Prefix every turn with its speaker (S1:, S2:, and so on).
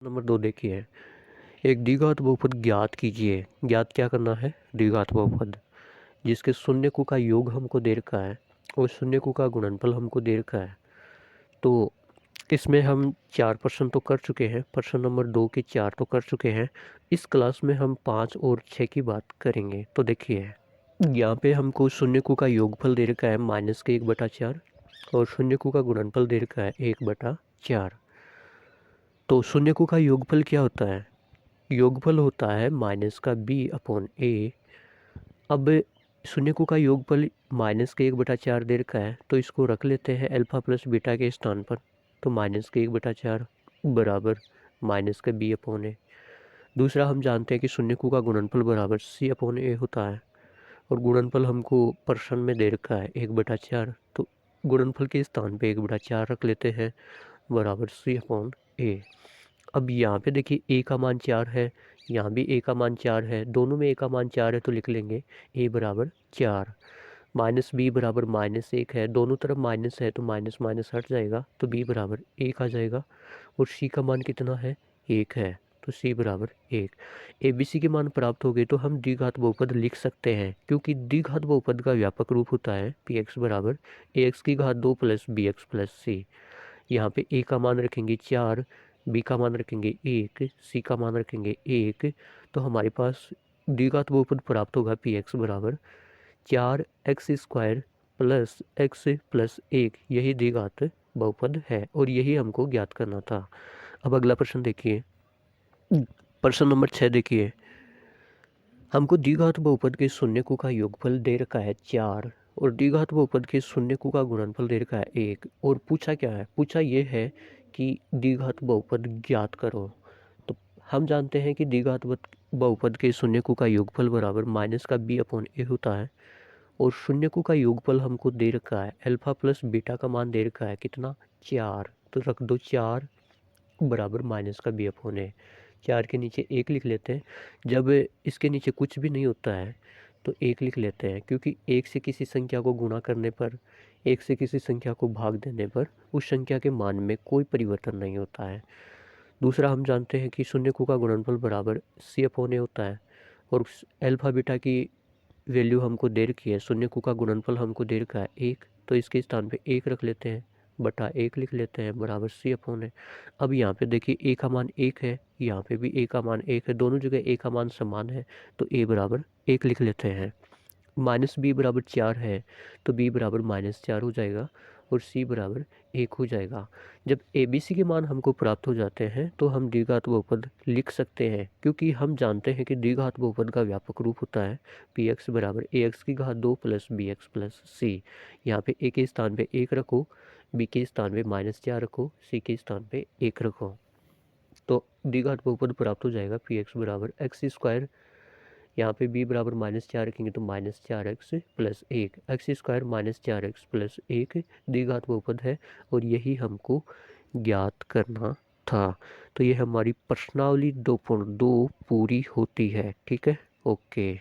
S1: Number 2 देखिए, एक द्विघात बहुपद ज्ञात कीजिए। ज्ञात क्या करना है? द्विघात बहुपद जिसके शून्यकों का योग हमको दे रखा है और शून्यकों का गुणनफल हमको दे रखा है। तो इसमें हम 4 प्रश्न तो कर चुके हैं, प्रश्न नंबर 2 के 4 तो कर चुके हैं। इस क्लास में हम 5 और 6 की बात करेंगे। तो देखिए, यहाँ पे हमको शून्यकों का योगफल दे रखा है -1/4 और शून्यकों का गुणनफल दे रखा है 1/4। तो शून्यकों का योगफल क्या होता है? योगफल होता है -b/a। अब शून्यकों का योगफल -1/4 दे रखा है, तो इसको रख लेते हैं अल्फा प्लस बीटा के स्थान पर। तो -1/4 बराबर -b/a। दूसरा, हम जानते हैं कि शून्यकों का गुणनफल बराबर c/a होता है और गुणनफल हमको प्रश्न में दे रखा है 1/4। तो गुणनफल के स्थान पे 1/4 रख लेते हैं बराबर c/a। अब यहाँ पे देखिए a का मान 4 है, यहाँ भी a का मान 4 है, दोनों में a का मान 4 है तो लिख लेंगे a बराबर 4। -b बराबर -1 है, दोनों तरफ माइनस है तो माइनस माइनस हट जाएगा तो b बराबर 1 आ जाएगा। और c का मान कितना है? 1 है, तो c बराबर 1। abc के मान प्राप्त हो गए तो हम द्विघात बहुपद लिख सकते हैं, क्योंकि द्विघात बहुपद का व्यापक रूप होता है px बराबर ax2 plus bx plus c। यहाँ पे a का मान रखेंगे 4, b का मान रखेंगे 1, c का मान रखेंगे 1, तो हमारे पास द्विघात बहुपद प्राप्त होगा px बराबर 4x² प्लस x प्लस 1। यही द्विघात बहुपद है और यही हमको ज्ञात करना था। अब अगला प्रश्न देखिए, प्रश्न नंबर 6 देखिए, हमको द्विघात बहुपद के शून्यकों का योगफल दे रखा है 4 और द्विघात बहुपद के शून्यकों का गुणनफल दे रखा है 1। और पूछा क्या है? पूछा ये है कि द्विघात बहुपद ज्ञात करो। तो हम जानते हैं कि द्विघात बहुपद के शून्यकों का योगफल बराबर -b/a होता है और शून्यकों का योगफल हमको दे रखा है अल्फा प्लस बीटा का मान दे रखा है कितना? 4। तो रख दो 4 बराबर -b/a। 4 के नीचे 1 लिख लेते हैं। जब इसके नीचे कुछ भी नहीं होता है तो 1 लिख लेते हैं, क्योंकि 1 से किसी संख्या को गुणा करने पर, 1 से किसी संख्या को भाग देने पर उस संख्या के मान में कोई परिवर्तन नहीं होता है। दूसरा, हम जानते हैं कि शून्यकों का गुणनफल बराबर c/a होता है और अल्फा बीटा की वैल्यू हमको दे रखी है, शून्यकों का गुणनफल हमको दे रखा है 1, तो इसके स्थान पे 1 रख लेते हैं बटा 1 लिख लेते हैं बराबर c/a। अब यहाँ पे देखिए a का मान 1 है, यहाँ पे भी a का मान 1 है, दोनों जगह a का मान समान है तो a बराबर 1 लिख लेते हैं। -b बराबर 4 है तो b बराबर -4 हो जाएगा और c बराबर 1 हो जाएगा। जब abc के मान हमको प्राप्त हो जाते हैं तो हम द्विघात बहुपद लिख सकते हैं, क्योंकि हम जानते हैं कि द्विघात बहुपद का व्यापक रूप होता है px बराबर ax2 plus bx plus c। यहाँ पे a के स्थान पे 1 रखो, b के स्थान पे -4 रखो, c के स्थान पे 1 रखो, तो द्विघात बहुपद प्राप्त हो जाएगा px बराबर x²। यहाँ पे b बराबर -4 रखेंगे तो -4x plus 1, x² -4x plus 1 द्विघात बहुपद है और यही हमको ज्ञात करना था। तो ये हमारी प्रश्नावली 2.2 पूरी होती है। ठीक है, ओके।